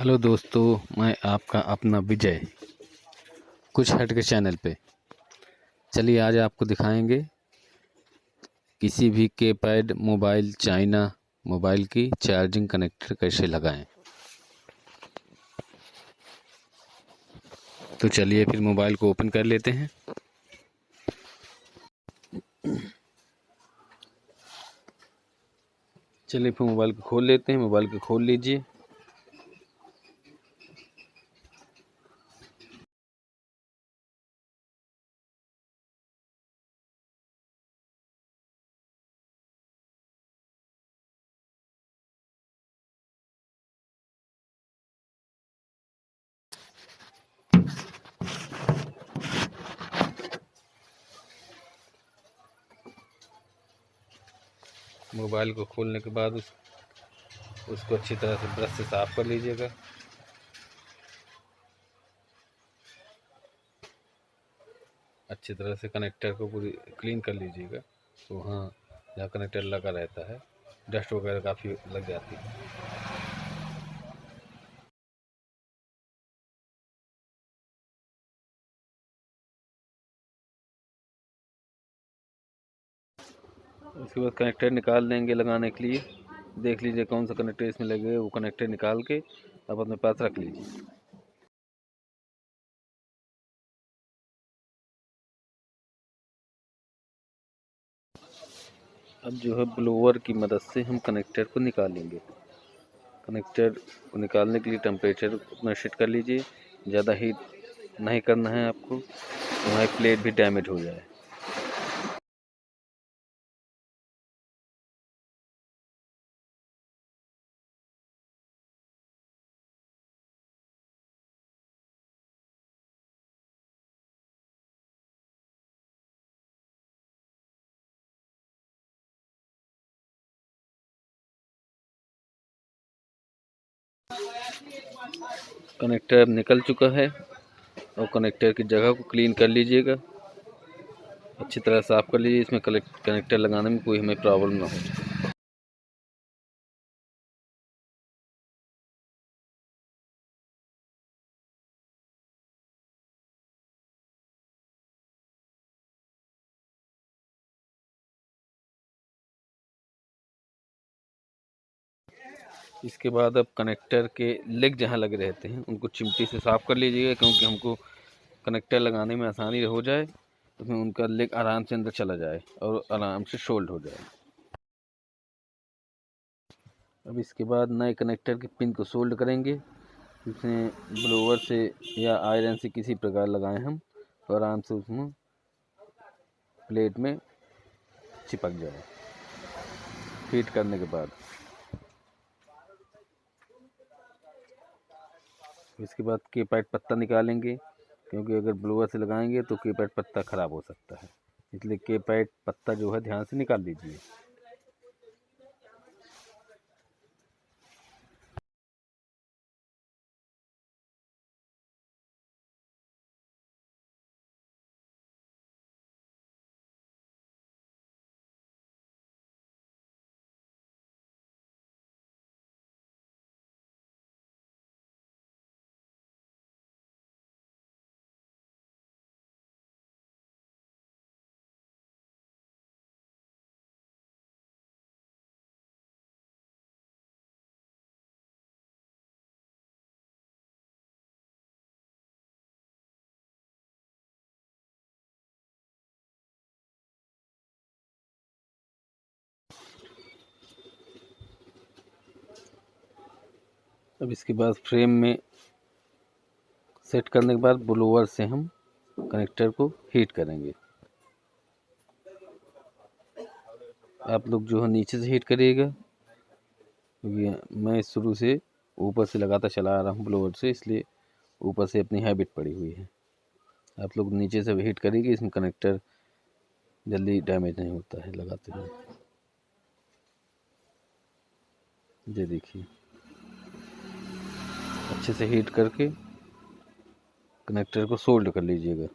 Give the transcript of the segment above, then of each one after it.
Hello दोस्तों, मैं आपका अपना विजय कुछ हट के चैनल पे। चलिए आज आपको दिखाएंगे किसी भी कीपैड मोबाइल चाइना मोबाइल की चार्जिंग कनेक्टर कैसे लगाएं। तो चलिए फिर मोबाइल को ओपन कर लेते हैं। चलिए फिर मोबाइल को खोल लेते हैं। मोबाइल को खोल लीजिए। मोबाइल को खोलने के बाद उसको अच्छी तरह से ब्रश से साफ कर लीजिएगा। अच्छी तरह से कनेक्टर को पूरी क्लीन कर लीजिएगा। तो हाँ, जहाँ कनेक्टर लगा रहता है डस्ट वगैरह काफ़ी लग जाती है। उसके बाद कनेक्टर निकाल देंगे लगाने के लिए। देख लीजिए कौन सा कनेक्टर इसमें लगे, वो कनेक्टर निकाल के आप अपने पास रख लीजिए। अब जो है ब्लोअर की मदद से हम कनेक्टर को निकालेंगे। कनेक्टर को निकालने के लिए टेम्परेचर अपना सेट कर लीजिए। ज़्यादा हीट नहीं करना है आपको, हमारी प्लेट भी डैमेज हो जाए। कनेक्टर निकल चुका है और कनेक्टर की जगह को क्लीन कर लीजिएगा। अच्छी तरह साफ कर लीजिए, इसमें कनेक्टर लगाने में कोई हमें प्रॉब्लम ना हो। इसके बाद अब कनेक्टर के लेग जहाँ लगे रहते हैं उनको चिमटी से साफ़ कर लीजिएगा, क्योंकि हमको कनेक्टर लगाने में आसानी हो जाए, उसमें उनका लेग आराम से अंदर चला जाए और आराम से सोल्ड हो जाए। अब इसके बाद नए कनेक्टर के पिन को सोल्ड करेंगे। इसमें ब्लोअर से या आयरन से किसी प्रकार लगाएं हम, तो आराम से उसमें प्लेट में चिपक जाए। फिट करने के बाद इसके बाद कीपैड पत्ता निकालेंगे, क्योंकि अगर ब्लोअर से लगाएंगे तो कीपैड पत्ता ख़राब हो सकता है, इसलिए कीपैड पत्ता जो है ध्यान से निकाल लीजिए। अब इसके बाद फ्रेम में सेट करने के बाद ब्लोअर से हम कनेक्टर को हीट करेंगे। आप लोग जो है नीचे से हीट करिएगा, क्योंकि मैं शुरू से ऊपर से लगाता चला आ रहा हूँ ब्लोअर से, इसलिए ऊपर से अपनी हैबिट पड़ी हुई है। आप लोग नीचे से हीट करिएगा, इसमें कनेक्टर जल्दी डैमेज नहीं होता है लगाते हुए। ये देखिए, अच्छे से हीट करके कनेक्टर को सोल्ड कर लीजिएगा।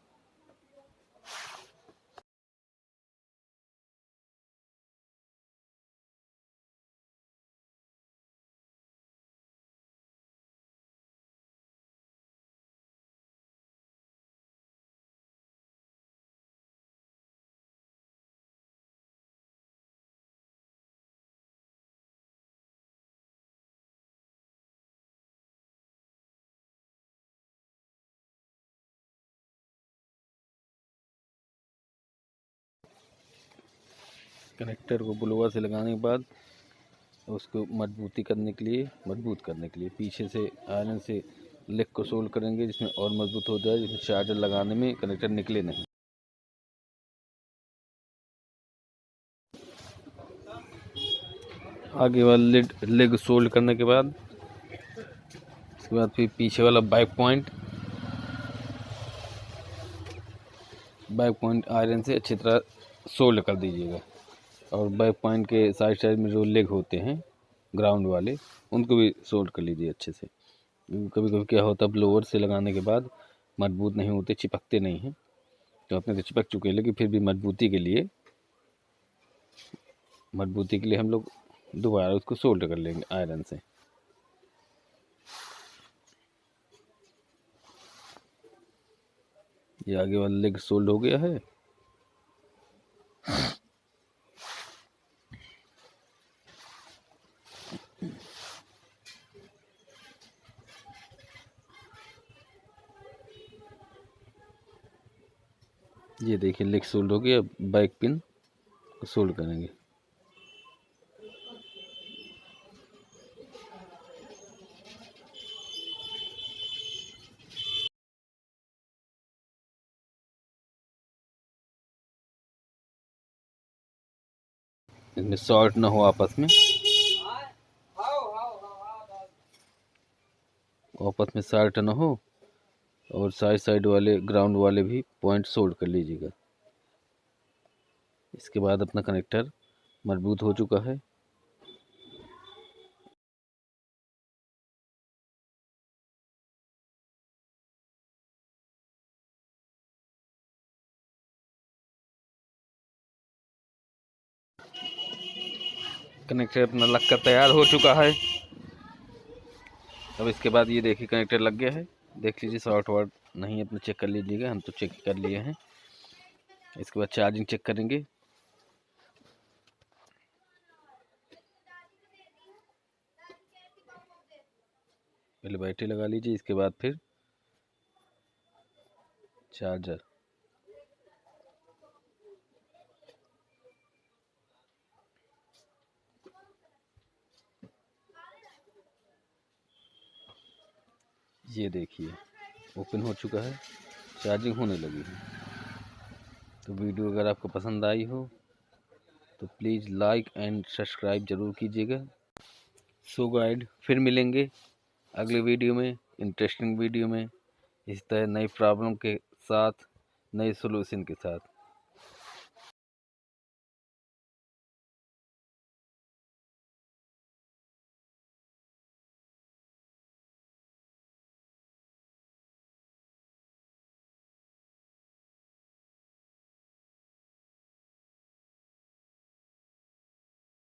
कनेक्टर को ब्लोअर से लगाने के बाद उसको मजबूत करने के लिए पीछे से आयरन से लेग को सोल्ड करेंगे, जिसमें और मजबूत हो जाए, जिसमें चार्जर लगाने में कनेक्टर निकले नहीं। आगे वाला लेग सोल्ड करने के बाद उसके बाद फिर पीछे वाला बैक पॉइंट आयरन से अच्छी तरह सोल्ड कर दीजिएगा। और बैक पॉइंट के साइड में जो लेग होते हैं ग्राउंड वाले, उनको भी सोल्ड कर लीजिए अच्छे से। कभी कभी क्या होता है, ब्लोअर से लगाने के बाद मजबूत नहीं होते, चिपकते नहीं हैं। तो अपने तो चिपक चुके हैं, लेकिन फिर भी मजबूती के लिए हम लोग दोबारा उसको सोल्ड कर लेंगे आयरन से। ये आगे वाला लेग सोल्ड हो गया है। ये देखिए लेग सोल्ड हो गया, बैक पिन को सोल्ड करेंगे। इसमें शॉर्ट ना हो, आपस में शॉर्ट ना हो, और साइड वाले ग्राउंड वाले भी पॉइंट सोल्ड कर लीजिएगा। इसके बाद अपना कनेक्टर मजबूत हो चुका है। कनेक्टर अपना लग कर तैयार हो चुका है। अब इसके बाद ये देखिए कनेक्टर लग गया है। देख लीजिए शॉर्ट वर्ट नहीं, अपना चेक कर लीजिएगा, हम तो चेक कर लिए हैं। इसके बाद चार्जिंग चेक करेंगे। पहले बैटरी लगा लीजिए, इसके बाद फिर चार्जर। ये देखिए ओपन हो चुका है, चार्जिंग होने लगी है। तो वीडियो अगर आपको पसंद आई हो तो प्लीज़ लाइक एंड सब्सक्राइब ज़रूर कीजिएगा। सो गाइड, फिर मिलेंगे अगले वीडियो में, इंटरेस्टिंग वीडियो में, इस तरह नई प्रॉब्लम के साथ, नए सोल्यूशन के साथ।